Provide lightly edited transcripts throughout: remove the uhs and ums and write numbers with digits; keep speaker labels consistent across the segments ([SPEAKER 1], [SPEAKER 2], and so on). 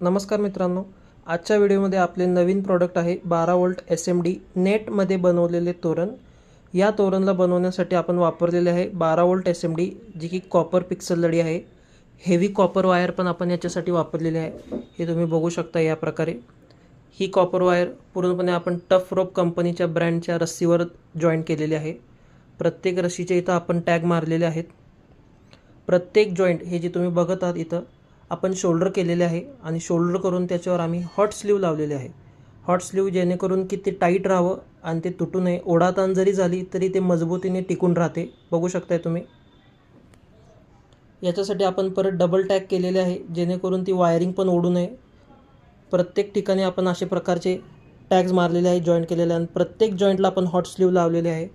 [SPEAKER 1] नमस्कार मित्रांनो, आजच्या व्हिडिओमध्ये आपले नवीन प्रॉडक्ट आहे 12 वोल्ट SMD नेटमध्ये बनवलेले तोरण। या तोरणला बनवण्यासाठी आपण वापरलेले आहे 12 वोल्ट SMD, जी की कॉपर पिक्सल लढी आहे। हेवी कॉपर वायर पण आपण याच्यासाठी वापरलेले आहे। हे तुम्ही बघू शकता या प्रकारे। ही कॉपर वायर पूर्णपणे आपण टफ रोप कंपनीच्या ब्रँडच्या रस्सीवर जॉईंट केलेली आहे। प्रत्येक रस्सीचे इथं आपण टॅग मारलेले आहेत। प्रत्येक जॉईंट हे जे तुम्ही बघत आहात इथं आपण शोल्डर केलेले आहे आणि शोल्डर करून त्याच्यावर आम्ही हॉट स्लीव लावलेले आहे। हॉट स्लीव जेणेकरून की ते टाईट राहावं आणि ते तुटू नये। ओढाताण जरी झाली तरी ते मजबूतीने टिकून राहते। बघू शकताय तुम्ही। याच्यासाठी आपण परत डबल टॅग केलेले आहे जेणेकरून ती वायरिंग पण ओढू नये। प्रत्येक ठिकाणी आपण अशा प्रकारचे टॅग्स मारलेले आहे, जॉईंट केलेले आणि प्रत्येक जॉईंटला आपण हॉट स्लीव लावलेले आहे।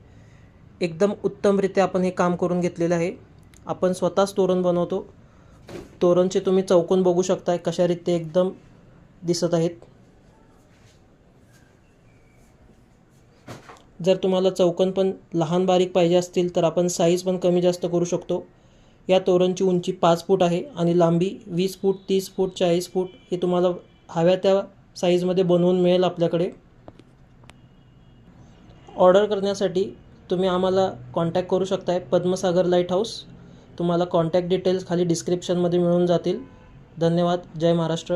[SPEAKER 1] एकदम उत्तमरित्या आपण हे काम करून घेतलेले आहे। आपण स्वतःच तोरण बनवतो। तोरणचे तुम्ही चौकोन बघू शकताय कशा रीते एकदम दिसत आहेत। जर तुम्हाला चौकोन पण लहान बारीक पाहिजे असतील तर आपण साईज पण कमी जास्त करू शकतो। या तोरणची उंची 5 फूट आहे आणि लांबी 20 फूट, 30 फूट, 40 फूट हे तुम्हाला हव्या त्या साईजमध्ये बनवून मिळेल आपल्याकडे। ऑर्डर करण्यासाठी तुम्ही आम्हाला कॉन्टॅक्ट करू शकताय। पद्मसागर लाईट हाऊस। तुम्हाला कॉन्टॅक्ट डिटेल्स खाली डिस्क्रिप्शनमध्ये मिळून जातील। धन्यवाद। जय महाराष्ट्र।